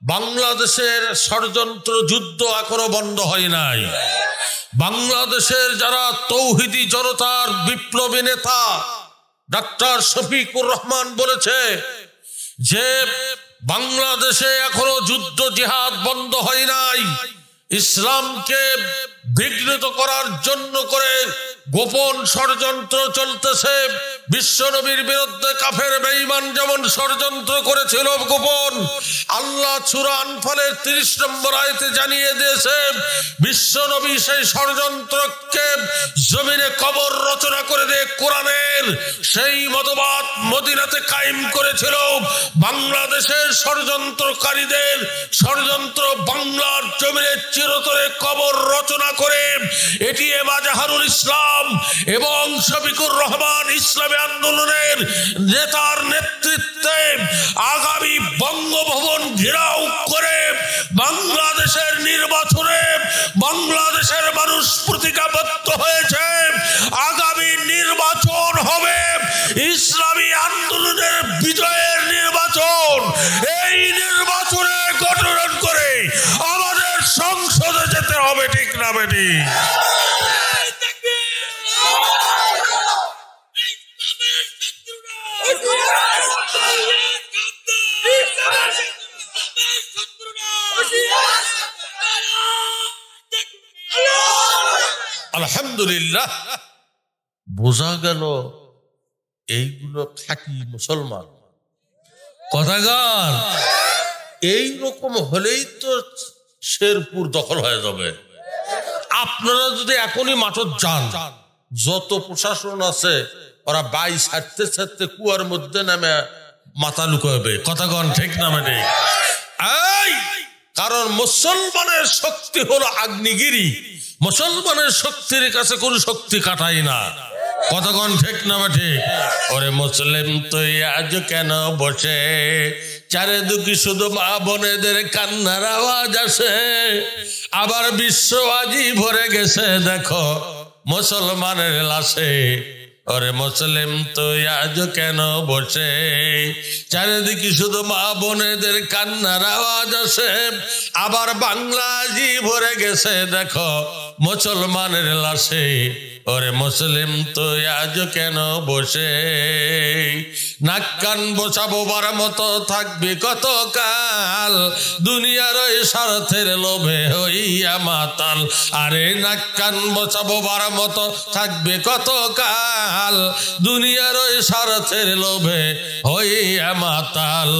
বাংলাদেশের ষড়যন্ত্র যুদ্ধ এখনো বন্ধ হয় নাই। বাংলাদেশের যারা তৌহিদি জনতার বিপ্লবী নেতা ডাক্তার শফিকুর রহমান বলেছে যে বাংলাদেশে এখনো যুদ্ধ জিহাদ বন্ধ হয় নাই। ইসলামকে বিঘ্নিত করার জন্য করে গোপন ষড়যন্ত্র চলতেছে। বিশ্বনবীর বিরুদ্ধে কাফের বেঈমান যেমন ষড়যন্ত্র করেছিল গোপন, আল্লাহ সূরা আনফালের 30 নম্বর আয়াতে জানিয়ে দিয়েছে বিশ্বনবী সেই ষড়যন্ত্রকে জমিনে কবর রচনা করে দিয়ে কোরআনের সেই মতবাদ মদিনাতে কায়েম করেছিল। বাংলাদেশের ষড়যন্ত্রকারীদের ষড়যন্ত্র বাংলার জমিনে চিরতরে কবর রচনা করে এটিএম আজহারুল ইসলাম এবং শফিকুর রহমান ইসলামী আন্দোলনের নেতার নেতৃত্বে আগামী বঙ্গভবন ঘেরাও করে বাংলাদেশের নির্বাচনে বাংলাদেশের মানুষ প্রতিজ্ঞাবদ্ধ হয়েছে আগামী নির্বাচন হবে ইসলামী আন্দোলনের বিজয়ের নির্বাচন। এই নির্বাচনে গঠন করে আমাদের সংসদে যেতে হবে, ঠিক না বেটি? আলহামদুলিল্লাহ, বোঝা গেল এইগুলো খাঁটি মুসলমান। কথাগার এইরকম হলেই তো শেরপুর দখল হয়ে যাবে। আপনারা যদি এখনই মাঠত যান, যত প্রশাসন আছে ওরা বাই ছাড়তে ছাড়তে কুয়ার মধ্যে নামে মাথা লুকাবে। কথাগণ ঠিক না? মানে কারণ মুসলমানের শক্তি হলো আগ্নেয়গিরি, মুসলমানের শক্তির কাছে কোন শক্তি কাটাই না। কতক্ষণ ঠিক না? ঠিক। ওরে মুসলিম তুই আজ কেন বসে, চারিদিকে শুধু মা বোনেদের কান্নার আওয়াজ আসে, আবার বিশ্ব আজি ভরে গেছে দেখো মুসলমানের লাশে। ওরে মুসলিম তুই আজ কেন বসে, চারিদিকে শুধু মা বোনেদের কান্নার আওয়াজ আসে, আবার বাংলা জি ভরে গেছে দেখো মুসলমানের লাশে। ওরে মুসলিম তুই আজ কেন বসে, নাক কান বসাবোবার মতো থাকবি কত কাল, দুনিয়ার ওই স্বার্থের লোভে হইয়া মাতাল। আরে নাক কান বসাবোবার মতো থাকবে কত কাল, দুনিয়ার ওই স্বার্থের লোভে হইয়া মাতাল।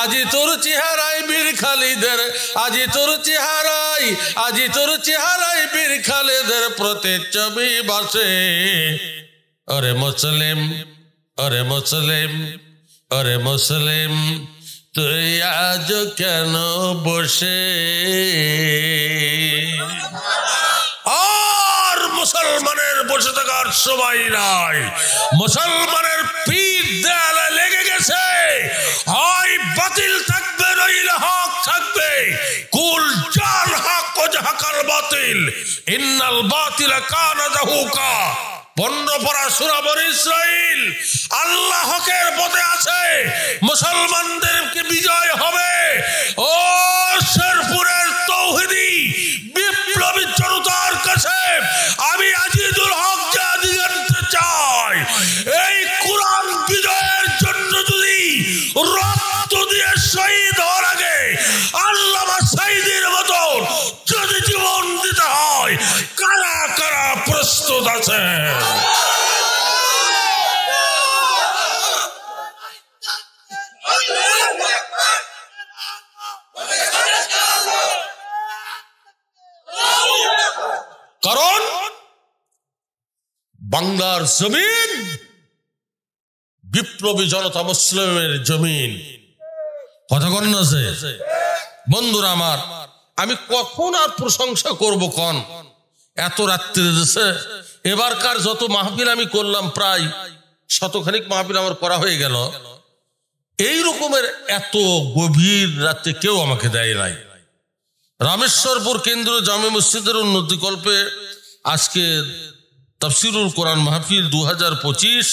আজি তোর চেহারায় বীর খালিদের, আজি তোর চেহারায়, আজি তোর চেহারায় বীর খালিদের প্রতিচ্ছবি বাসে। ওরে মুসলিম, ওরে মুসলিম, ওরে মুসলিম তুই আজ কেন বসে। আর মুসলমানের বসে থাকার সময় নাই। মুসলমানের পিঠ দেয়ালে লেগে গেছে, হয় বাতিল থাকবে নইলে হক থাকবে। কুল জাল হক ও জাহাকাল বাতিল, ইন্নাল বাতিলা কানা যাহুকা। 15 পারা সূরা বনী ইসরাইল। আল্লাহ হকের পথে আছে, মুসলমানদেরকে বিজয় হবে। ও শেরপুরের তৌহিদি বিপ্লবী জনতার কাছে আমি আজিজুল হক জাতি জানতে চাই, এই কোরআন বিজয়ের জন্য যদি রক্ত দিয়ে শহীদ হওয়ার আগে আল্লামা সাঈদীর মতো যদি জীবন দিতে হয়, কারা কারা প্রস্তুত আছে? কারণ বাংলার জমিন বিপ্লবী জনতা মুসলিমের জমিন। কথা কন না? বন্ধুরা আমার, আমি কখন আর প্রশংসা করব কন? এত রাত্রে দেশে এবারকার যত মাহফিল আমি করলাম, প্রায় শতখানিক মাহফিল আমার করা হয়ে গেল। এই রকমের এত গভীর রাতে কেউ আমাকে দেয় নাই। রামেশ্বরপুর কেন্দ্র জামে মসজিদের উন্নতিকল্পে আজকে তাফসিরুল কোরআন মাহফিল 2025।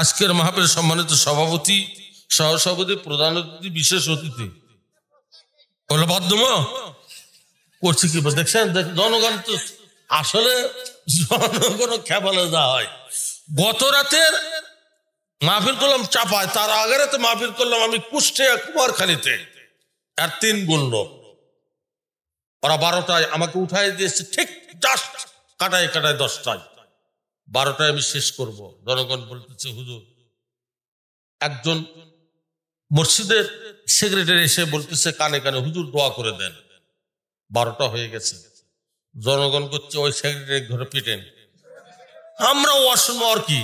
আজকের মাহফিল সম্মানিত সভাপতি, সহসভাপতি, প্রধান অতিথি, বিশেষ অতিথি বলে বদ্ধম করছি কি দেখছেন, জনগণ তো আসলে জনগণ খেপালে দেওয়া হয়। গত রাতের মাহফিল করলাম চাপায়, তার আগে রাতে মাহফিল করলাম আমি কুষ্টিয়া কুমারখালীতে, আর 3 গুণ লোক। ওরা 12টায় আমাকে উঠাই দিয়েছে, ঠিক জাস্ট কাটায় 10টায়। 12টায় আমি শেষ করব। জনগণ বলতেছে হুজুর, একজন মসজিদের সেক্রেটারি এসে বলতেছে কানে কানে, হুজুর দোয়া করে দেন। 12টা হয়ে গেছে। জনগণ করছে ওই সেক্রেটারি ধরে পিটেন। আমরা অসম আর কি,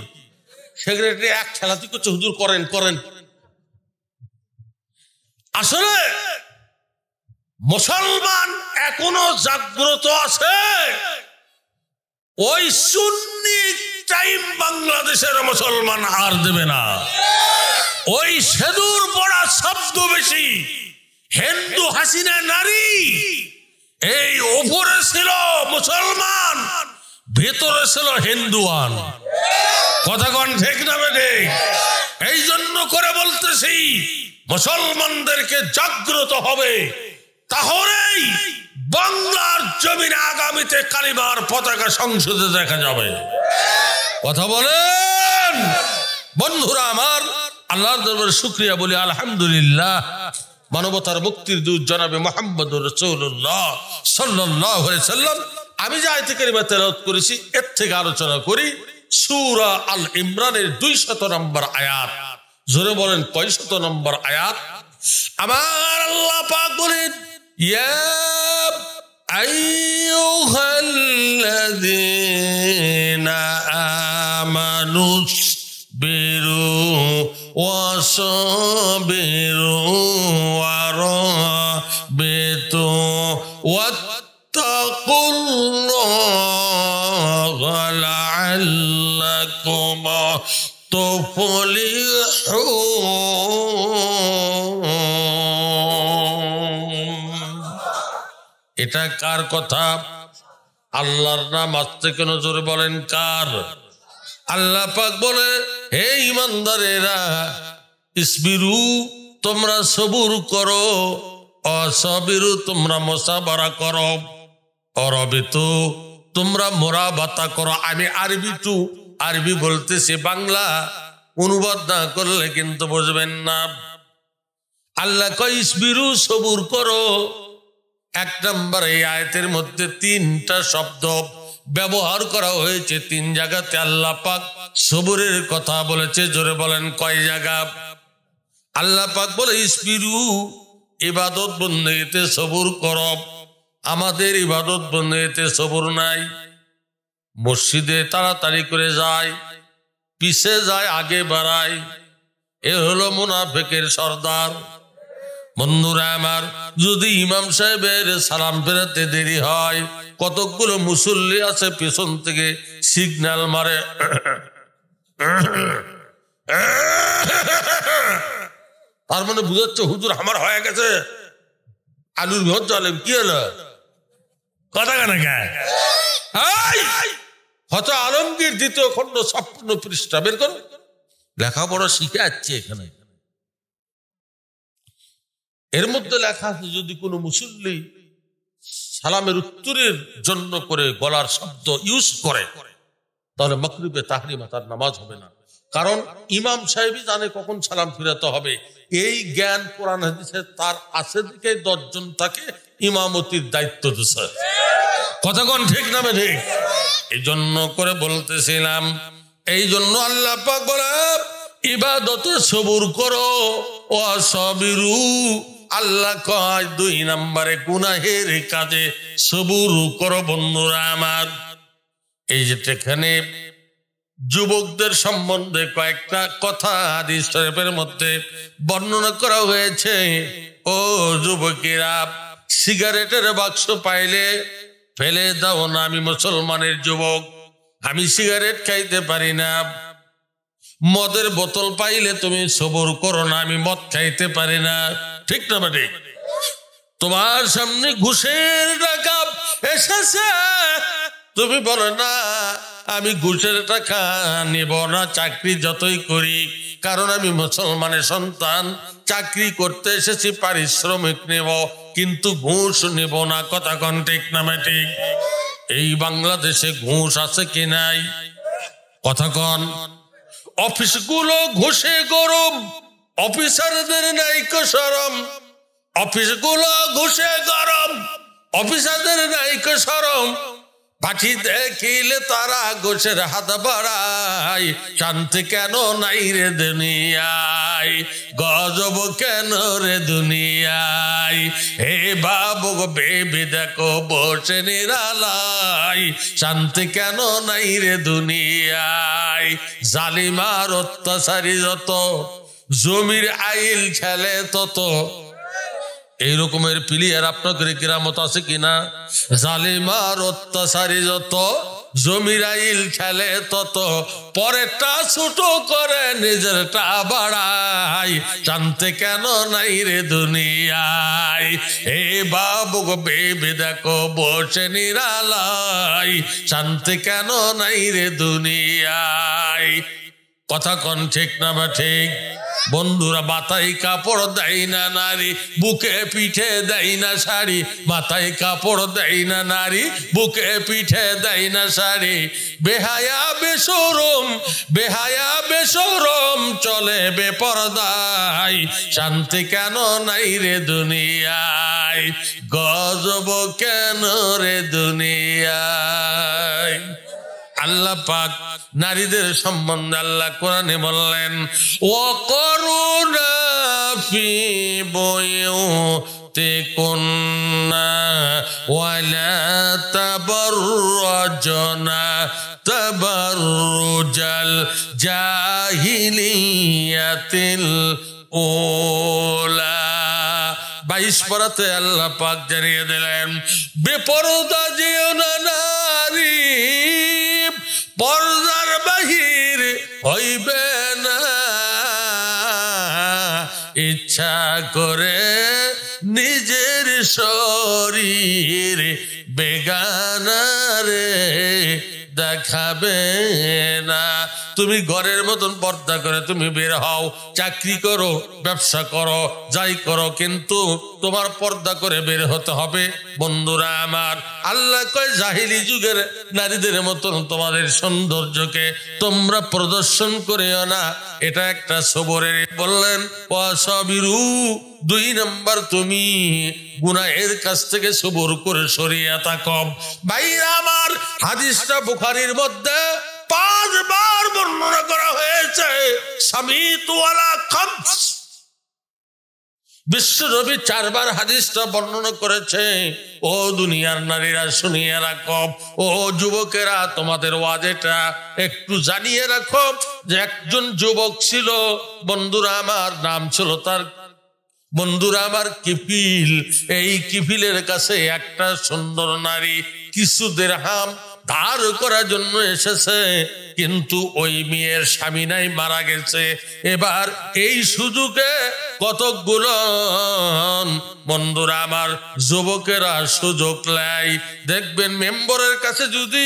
সেক্রেটারি এক খেলাতি করছে, হুজুর করেন করেন। আসলে মুসলমান এখনো জাগ্রত আছে। ওই সুন্নি টাইম বাংলাদেশের মুসলমান আর দেবে না। ওই সেদুর পড়া শব্দ বেশি, হিন্দু হাসিনা নারী, এই উপরে ছিল মুসলমান, ভেতরে ছিল হিন্দুয়ান। কথা কোন ঠিক না বেঠে? এই জন্য করে বলতেছি মুসলমানদেরকে জাগ্রত হবে, তাহলেই বাংলার জমিনে আগামীতে কালিমার পতাকা সংসদে দেখা যাবে। কথা বলেন বন্ধুরা আমার। আল্লাহর দরবারে শুকরিয়া বলি আলহামদুলিল্লাহ। মানবতার মুক্তির দূত জনাবে মুহাম্মদুর রাসূলুল্লাহ সাল্লাল্লাহু আলাইহি সাল্লাম। আমি যে আয়াত কারিমা তেলাওয়াত করেছি এর থেকে আলোচনা করি সূরা আল ইমরানের 200 নম্বর আয়াত। জোরে বলেন কয়শত নম্বর আয়াত? আমার আল্লাহ পাক বলেন, ইয়া আইয়ুহাল্লাযীনা আমানুস বিরু ওয়াসাবিরু ওয়ারাবিতু ওয়াত্তাকুল্লাহা লাআল্লাকুম তুফলিহুন। এটা কার কথা? আল্লাহর নাম আসতে কেন জোরে বলেন কার? আল্লাহ পাক বলে, হে ঈমানদারেরা, ইসবিরু তোমরা সবুর করো, অসবিরু তোমরা মুসাবারা করো, অরবিতু তোমরা মুরাবাতা করো। আমি আরবি বলতেছি, বাংলা অনুবাদ না করলে কিন্তু বুঝবেন না। আল্লাহ কয় ইসবিরু সবুর করো। 1 নম্বর এই আয়াতের মধ্যে 3টা শব্দ ব্যবহার করা হয়েছে। 3 জায়গাতে আল্লাহ পাক সবুরের কথা বলেছে। জোরে বলেন কয় জায়গা? আল্লাহ পাক বলে ইসবিরু ইবাদত বন্দেগীতে সবুর করো। আমাদের ইবাদত বন্দেগীতে সবুর নাই। মসজিদে তাড়াতাড়ি করে যায়, পিছে যায়, আগে বাড়ায়। এ হলো মুনাফিকের সর্দার। বন্ধুরা আমার, যদি ইমাম সাহেবের সালাম ফেরাতে দেরি হয়, কতগুলো মুসল্লি আছে পেছন থেকে সিগন্যাল মারে, তার মানে বুঝাচ্ছে হুজুর আমার হয়ে গেছে, আলুর ঘর চলেন। কি হলো? কথা কেন গায়? হয়তো আলমগীর 2য় খণ্ড 56 পৃষ্ঠা বের করো, লেখাপড়া শিখে যাচ্ছে এখানে। এর মধ্যে লেখা আছে, যদি কোনো মুসল্লি সালামের উত্তরের জন্য করে গলার শব্দ ইউজ করে, তাহলে মাগরিবে তাহরিমা তার নামাজ হবে না। কারণ ইমাম সাহেবই জানে কখন সালাম ফিরাতে হবে। এই জ্ঞান কোরআন হাদিসে তার আছে দিকে 10 জন তাকে ইমামতির দায়িত্ব দিয়েছে। কথা কোন ঠিক না ঠিক? এই জন্য করে বলতেছিলাম, এই জন্য আল্লাহ পাক বলে ইবাদতে সবুর করো, ওয়াসাবিরু। আল্লাহ কয় 2 নম্বরে গুনাহের কাজে সবুর করো। বন্ধুরা আমার, এই যে এখানে যুবকদের সম্বন্ধে কয়েকটা কথা হাদিস শরীফের মধ্যে বর্ণনা করা হয়েছে। ও যুবকেরা, সিগারেটের বাক্স পাইলে ফেলে দাও না। আমি মুসলমানের যুবক, আমি সিগারেট খাইতে পারি না। মদের বোতল পাইলে তুমি সবর করো না, আমি মদ খাইতে পারি না। ঠিক না বেটি? তোমার সামনে ঘুষের টাকা এসেছে, তুমি বলো না আমি ঘুষের টাকা নেব না, চাকরি যতই করি, কারণ আমি মুসলমানের সন্তান, চাকরি করতে এসেছি, পারিশ্রমিক নেব। কিন্তু ঘুষ নেব না। কথা কন ঠিক না ঠিক? এই বাংলাদেশে ঘুষ আছে কি নাই? কথা কন। অফিসগুলো ঘুষে গরম, অফিসারদের নাই শরম। অফিসগুলো ঘুষে গরম, অফিসারদের নাই শরম। পাখি দেখিলে তারা ঘুষের হাত বাড়ায়। শান্তি কেন নাই রে দুনিয়ায়, গজব কেন রে দুনিয়ায়। হে বাবু বেবি দেখো বসে নিরালায়, শান্তি কেন নাই রে দুনিয়ায়। জালিমার অত্যাচারী যত, জমির আইল খেলে তত। এই রকমের প্লেয়ার আপনাদের কিরামত আছে কিনা? জালিমার অত্যাচারী যত, জমির আইল খেলে তত। পরেরটা ছোট করে নিজেরটা বাড়ায়, শান্তি কেন নাই রে দুনিয়ায়। এ বাবু বেবি দেখো বসে নিরালায়, শান্তি কেন নাই রে দুনিয়ায়। কথা কন ঠিক না বা ঠিক? বন্ধুরা, মাথায় কাপড় দেয় না নারী, বুকে পিঠে দেয় না শাড়ি। মাথায় কাপড় দেয় না নারী, বুকে পিঠে দেয় না শাড়ি। বেহায়া বেশরম, বেহায়া বেশরম চলে বেপরদায়, শান্তি কেন নাই রে দুনিয়ায়, গজব কেন রে দুনিয়ায়। আল্লাহ পাক নারীদের সম্বন্ধে আল্লাহ কোরআনে বললেন, ওয়াকরুনা ফি বুয়ুতিকুন্না ওয়ালা তাবাররাজনা তাবাররুজাল জাহিলিয়াতিল উলা। 22 পারাতে আল্লাহ পাক জানিয়ে দিলেন, বেপরদা যেও না নারী, পর্দার বাহির হইবে না। ইচ্ছা করে নিজের শরীর বেগানারে দেখাবে না। তুমি ঘরের মতন পর্দা করে তুমি বের হও, চাকরি করো, ব্যবসা করো, যাই করো, কিন্তু তোমার পর্দা করে বের হতে হবে। বন্ধুরা আমার, আল্লাহ কয় জাহিলি যুগের নারীদের মতন তোমাদের সৌন্দর্যকে তোমরা প্রদর্শন করিও না। এটা একটা সবরের। বললেন ওয়াসাবিরু, 2 নম্বর তুমি গুনাহের কাছ থেকে সবর করে সরিয়ে থাকো। ভাইরা আমার, হাদিসটা বুখারীর মধ্যে 5 বার বর্ণনা করা হয়েছে। সামিতু আলা খামস, বিশ্বনবী 4 বার হাদিসটা বর্ণনা করেছে। ও দুনিয়ার নারীরা শুনিয়ে রাখো, ও যুবকেরা তোমাদের ওয়াজেটা একটু জানিয়ে রাখো যে একজন যুবক ছিল, বন্ধুরা আমার, নাম ছিল তার, বন্ধুরা আমার, কিফিল। এই কিফিলের কাছে একটা সুন্দর নারী কিছু দিরহাম ধার করার জন্য এসেছে, কিন্তু ওই মেয়ের স্বামী নাই, মারা গেছে। এবার এই সুযোগে কতকগুলো বন্ধুরা আমার যুবকেরা সুযোগ নেয়। দেখবেন মেম্বরের কাছে যদি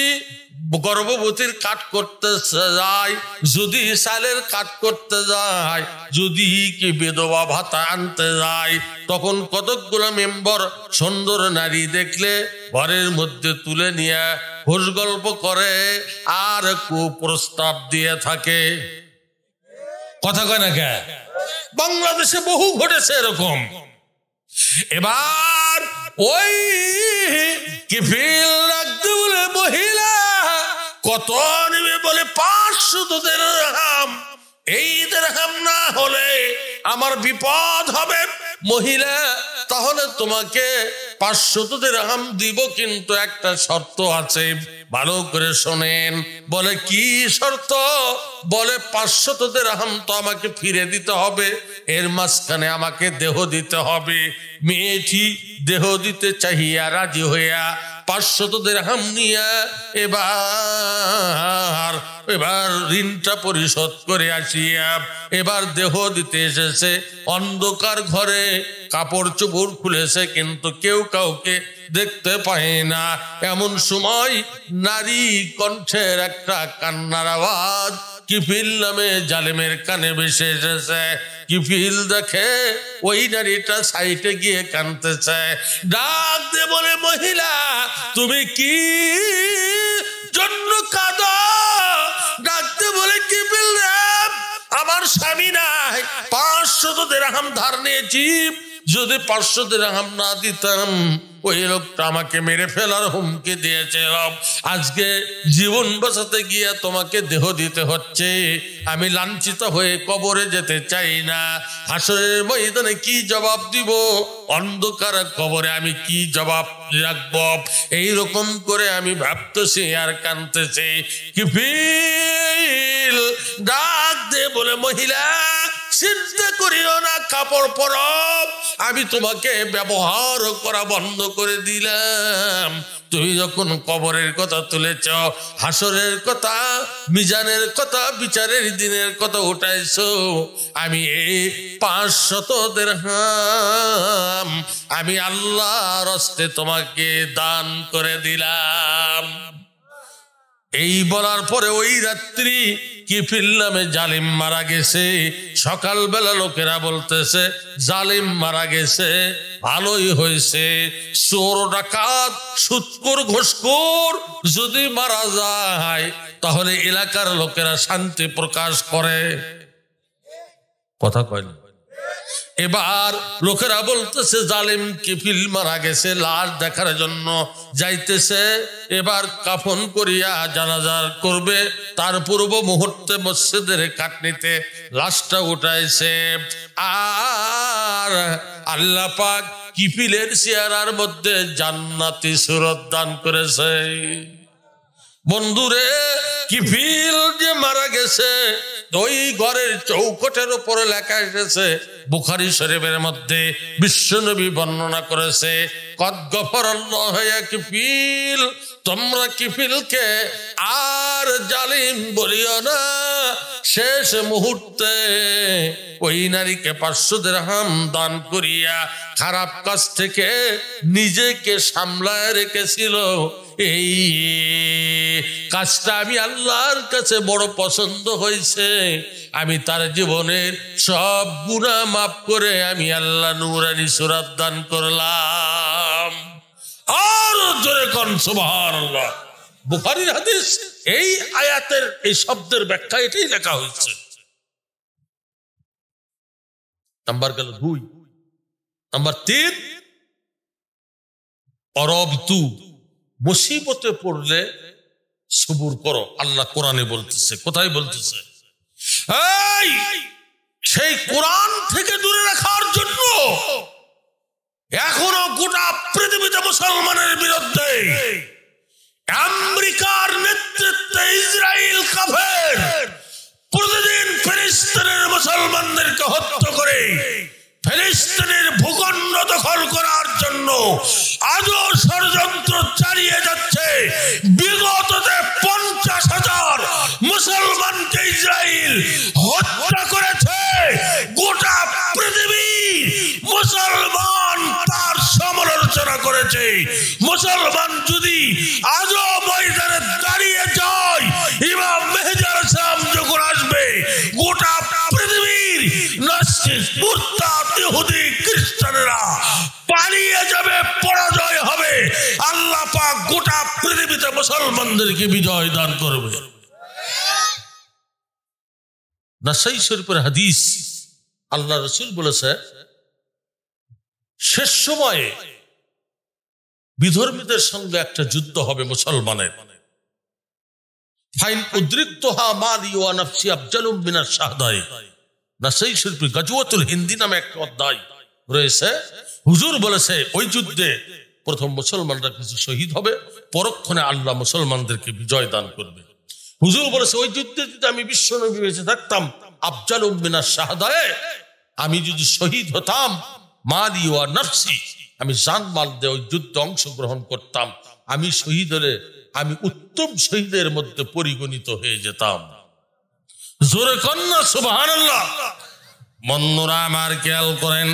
গর্ভবতীর কাট করতে যায়, যদি সালের কাট করতে যায়, যদি কি বিধবা ভাতা আনতে যায়, তখন কতকগুলো মেম্বার সুন্দর নারী দেখলে ঘরের মধ্যে তুলে নিয়ে ঘোষ গল্প করে আর কুপ্রস্তাব দিয়ে থাকে। কথা কয় না কে? বাংলাদেশে বহু ঘটেছে এরকম। এবার ওই কিফিল রাখতে বলে মহিলা কত নেবে বলে 500 দিরহাম। এই দিরহাম না হলে আমার বিপদ হবে। মহিলা, তাহলে তোমাকে 500 দিরহাম দিব, কিন্তু একটা শর্ত আছে, ভালো করে শোনেন। বলে কি শর্ত? বলে 500 দিরহাম তো আমাকে ফিরে দিতে হবে, এর মাঝখানে আমাকে দেহ দিতে হবে। মেয়েটি দেহ দিতে চাহিয়া রাজি হইয়া 500 দিরহাম নিয়ে এবার ঋণটা পরিশোধ করে আসিয়া এবার দেহ দিতে এসেছে। অন্ধকার ঘরে কাপড় চোপড় খুলেছে, কিন্তু কেউ কাউকে দেখতে পায় না। এমন সময় নারী কণ্ঠের একটা কান্নার আওয়াজ কিফিল নামে জালেমের কানে ভেসে এসেছে। কিফিল দেখে ওই নারীটা সাইডে গিয়ে কাঁদতেছে, ডাক দিয়ে বলে, মহিলা তুমি কি জন্য কাঁদো? ডাক দিয়ে বলে, কিফিল রে, আমার স্বামী নাই, 500 দিরহাম ধার নিয়েছি, যদি 500 দিরহাম না দিতাম ওই লোকটা আমাকে মেরে ফেলার হুমকি দিয়েছে। আজকে জীবন বাঁচাতে গিয়ে তোমাকে দেহ দিতে হচ্ছে। আমি লাঞ্ছিত হয়ে কবরে যেতে চাই না। হাসরের ময়দানে কি জবাব দিব? অন্ধকার কবরে আমি কি জবাব রাখবো? এইরকম করে আমি ভাবতেছি আর কাঁদতেছি। কিফিল ডাক দিয়ে বলে, মহিলা চিন্তা করিও না, কাপড় পরো, আমি তোমাকে ব্যবহার করা বন্ধ করে দিলাম। তুমি যখন কবরের কথা তুলেছ, হাসরের কথা, মিজানের কথা, বিচারের দিনের কথা উঠাইছো, আমি এই 500 দিরহাম আমি আল্লাহর হস্তে তোমাকে দান করে দিলাম। এই বলার পরে ওই রাত্রি কিফিল নামে জালিম মারা গেছে। সকালবেলা লোকেরা বলতেছে জালিম মারা গেছে, ভালোই হয়েছে। চোর ডাকাত সুৎখোর ঘুষখোর যদি মারা যায় তাহলে এলাকার লোকেরা শান্তি প্রকাশ করে। কথা কয় না। এবার লোকেরা বলতেছে জালিম কিফিল মারা গেছে, লাশ দেখার জন্য যাইতেছে। এবার কাফন করিয়া জানাজার করবে, তার পূর্ব মুহূর্তে মসজিদের কাটনিতে লাশটা উঠাইছে। আর আল্লাহ পাক কিফিলের চেহারার মধ্যে জান্নাতি সুরত দান করেছে। বন্ধুরে, কিফিল যে মারা গেছে ওই ঘরের চৌখটের উপরে লেখা এসেছে, বুখারী শরীফের মধ্যে বিশ্বনবী বর্ণনা করেছে, কদ গফরাল্লাহু ইয়া কিফিল, তোমরা কিফিলকে আর জালিম বলিও না। শেষ মুহূর্তে ওই নারীকে 500 দিরহাম দান করিয়া খারাপ কাজ থেকে নিজেকে সামলায় রেখেছিল। এই কাজটা আমি আল্লাহর কাছে বড় পছন্দ হয়েছে। আমি তার জীবনের সব গুনাহ মাফ করে আমি আল্লাহ নূরানি সূরা দান করলাম। আর জোরে কোন সুবহানাল্লাহ। বুখারীর হাদিস, এই আয়াতের এই শব্দের ব্যাখ্যা এটাই লেখা হয়েছে। নাম্বার গেল 2। নাম্বার 3, অরবতু, মুসিবতে পড়লে সবুর করো। আল্লাহ কোরআনে বলতেছে। কোথায় বলতেছে? এই সেই কোরআন থেকে দূরে রাখার জন্য এখনো গোটা পৃথিবীতে মুসলমানের বিরুদ্ধে আমেরিকার নেতৃত্বে ইসরায়েল কাফের প্রতিদিন ফিলিস্তিনের মুসলমানদেরকে হত্যা করে ফিলিস্তিনের ভূখণ্ড দখল করার জন্য আজও ষড়যন্ত্র চালিয়ে যাচ্ছে। বিগততে 50,000 মুসলমানকে ইসরায়েল হত্যা করেছে। গোটা পৃথিবী মুসলমান তার সমালোচনা করেছে। মুসলমান যদি আজও ময়দানে দাঁড়িয়ে যায়, ইমাম মেহেদী আলাইহিস সালাম যখন আসবে, গোটা পৃথিবীর নাস্তিক, মুরতাদ, ইহুদি, খ্রিস্টানেরা পালিয়ে যাবে, পরাজয় হবে। আল্লাহ পাক গোটা পৃথিবীতে মুসলমানদেরকে বিজয় দান করবে। নাসাই শরীফের হাদিস, আল্লাহ রাসূল বলেছে শেষ সময়ে বিধর্মীদের সঙ্গে একটা যুদ্ধ হবে মুসলমানের। ফাইন উদ্রিক্তহা মালি ওয়া নাফসি আফজালুম মিনাশ শাহাদায়ে। নাসাই শরীফে গাজওয়াতুল হিন্দি নামে একটা অধ্যায় রয়েছে। হুজুর বলেছে ওই যুদ্ধে প্রথম মুসলমানরা কিছু শহীদ হবে, পরক্ষণে আল্লাহ মুসলমানদেরকে বিজয় দান করবে। হুজুর বলেছে ওই যুদ্ধে যদি আমি বিশ্বনবী বেঁচে থাকতাম, আফজালুম মিনাশ শাহাদায়ে, আমি যদি শহীদ হতাম, মালি ওয়া নাফসি, আমি জান মাল দিয়ে ওই যুদ্ধে অংশগ্রহণ করতাম, আমি শহীদ হলে আমি উত্তম শহীদের মধ্যে পরিগণিত হয়ে যেতাম। জোরে কন্যা সুবহানাল্লাহ। বন্ধুরা আমার খেয়াল করেন,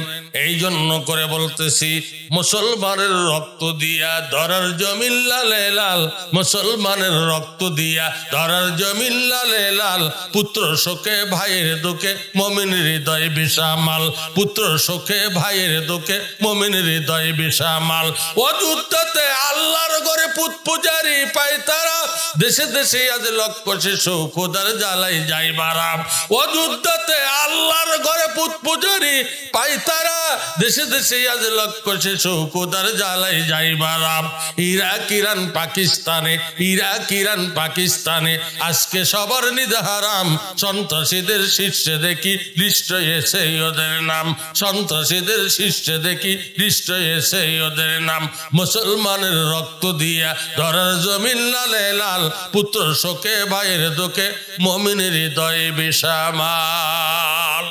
এই জন্য করে বলতেছি মুসলমানের রক্ত দিয়া ধরার জমিন লালে লাল, মুসলমানের রক্ত দিয়া ধরার জমিন লালে লাল। পুত্র শোকে ভাইয়ের দুঃখে মুমিন হৃদয় বেসামাল, পুত্র শোকে ভাইয়ের দুঃখে মুমিন হৃদয় বেসামাল। অযুদ্ধতে আল্লাহর ঘরে পুত পূজারি পায় তারা, দেশে দেশে আজ লক্ষ শিশু খোদার জ্বালাই যাই বারাম। অযুদ্ধতে আল্লাহর ঘরে পুত পূজারি পাই তারা, দেশে দেশে আজ লক্ষ শিশু খোদার জ্বালাই যাই বারাম। ইরাক ইরান পাকিস্তানে, ইরাক ইরান পাকিস্তানে আজকে সবার নিদাহারাম। সন্ত্রাসীদের শীর্ষে দেখি লিস্ট এসে ওদের নাম, সন্ত্রাসীদের শীর্ষে দেখি লিস্ট এসে ওদের নাম। মুসলমানের রক্ত দিয়া ধরার জমিন লালে লাল, পুত্র শোকে ভাইয়ের দুঃখে মুমিনের হৃদয় বেসামাল।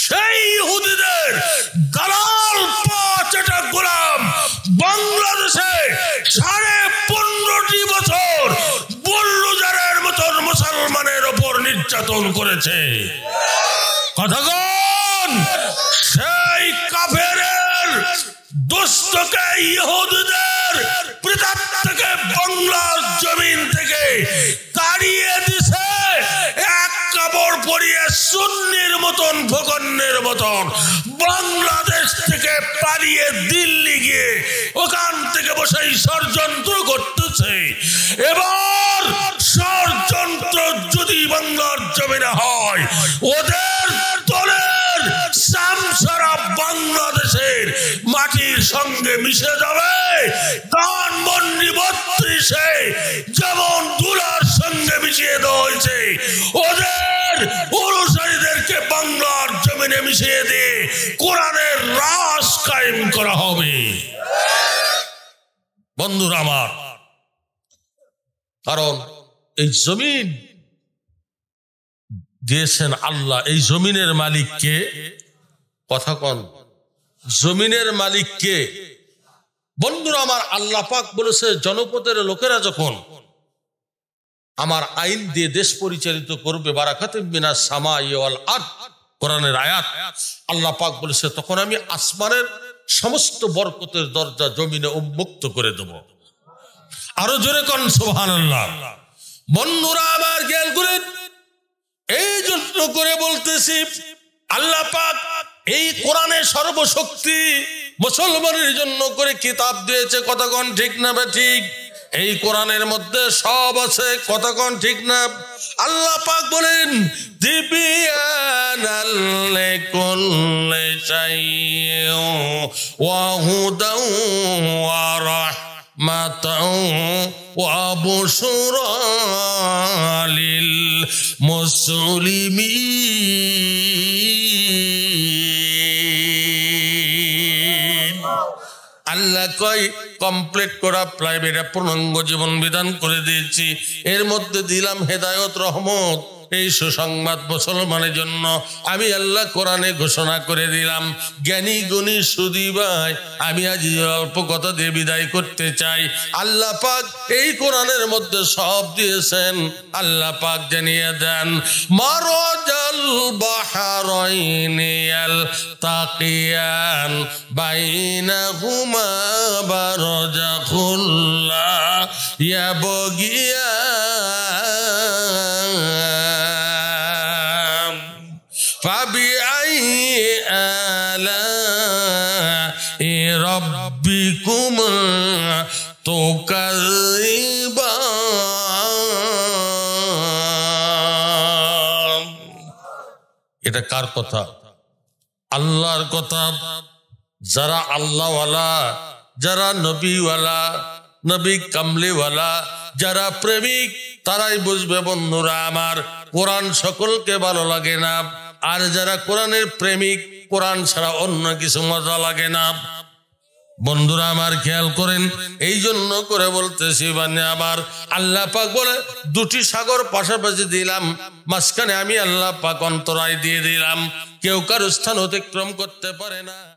সেই ইহুদিদের দালাল পাঁচটা গোলাম বাংলাদেশে 15.5 বছর বুল্ডোজারের মতন মুসলমানের ওপর নির্যাতন করেছে। কথাগণ, সেই কাফেরের দুষ্টকে ইহুদিদের পৃথিবী থেকে বাংলার জমিন থেকে তাড়িয়ে দিছে। এক কাপড় পরিয়ে সুন্নির মতন ভগন্যের মতন বাংলাদেশ থেকে পালিয়ে দিল্লি গিয়ে ওখান থেকে বসে ষড়যন্ত্র করতেছে। এবার ষড়যন্ত্র যদি বাংলার জমিনে হয়, ওদের দলের সামসারা বাংলাদেশের মাটির সঙ্গে মিশে যাবে। ধানমন্ডি 32-এ যেমন দুলার সঙ্গে মিশিয়ে দেওয়া হয়েছে, ওদের অনুসারীদেরকে বাংলার জমিনে মিশিয়ে দিয়ে কোরআনের রাজ কায়েম করা হবে। বন্ধুরা আমার, কারণ এই জমিন দিয়েছেন আল্লাহ। এই জমিনের মালিক কে? কথা কন, জমিনের মালিক কে? বন্ধুরা আমার, আল্লাহ পাক বলেছে জনপদের লোকেরা যখন আমার আইন দিয়ে দেশ পরিচালিত করবে, বারাকাতুম মিনাস সামাই ওয়াল আরদ, কোরআনের আয়াত। আল্লাহ পাক বলেছে তখন আমি আসমানের সমস্ত বরকতের দরজা জমিনে উন্মুক্ত করে দেব। আরো জোরে কোন সুবহানাল্লাহ। বন্ধুরা আমার খেয়াল করেন, এই জন্য করে বলতেছি আল্লাহ পাক এই কোরআনে সর্বশক্তি মুসলমানের জন্য করে কিতাব দিয়েছে। কতক্ষণ ঠিক না বা ঠিক? এই কোরআনের মধ্যে সব আছে। কতক্ষণ ঠিক না? আল্লাহ পাক বলেন তিবিয়ানাল লিকুল্লি শাইইন ওয়া হুদাও ওয়া রাহমাতাও ওয়া বুশরা লিল মুসলিমিন। আল্লাহ কয় কমপ্লিট করা প্রাইভেট পূর্ণাঙ্গ জীবন বিধান করে দিয়েছি, এর মধ্যে দিলাম হেদায়ত, রহমত। এই সুসংবাদ মুসলমানের জন্য আমি আল্লাহ কোরআনে ঘোষণা করে দিলাম। জ্ঞানী গুণী সুদী ভাই, আমি আজ অল্প কথা দিয়ে বিদায় করতে চাই। আল্লাহ পাক এই কোরআনের মধ্যে সব দিয়েছেন। আল্লাহ পাক জানিয়ে দেন মারাজাল বাহরাইনি ইয়ালতাকিয়ান বাইনাহুমা বারজাখুন লা ইয়াবগিয়ান ফাবিআই আলাই রাব্বিকুমা তুকাযিবান। এটা কার কথা? আল্লাহর কথা। যারা আল্লাহওয়ালা, যারা নবীওয়ালা, নবী কামলিওয়ালা, যারা প্রেমিক, তারাই বুঝবে বন্ধুরা আমার কোরআন সকলকে ভালো লাগে না। আর যারা কোরআনের প্রেমিক, কোরআন ছাড়া অন্য কিছু মজা লাগে না। বন্ধুরা আমার খেয়াল করেন, এই জন্য করে বলতেছি মানে আবার আল্লাহ পাক বলে দুটি সাগর পাশাপাশি দিলাম, মাঝখানে আমি আল্লাহ পাক অন্তরায় দিয়ে দিলাম, কেউ কারো স্থান অতিক্রম করতে পারে না।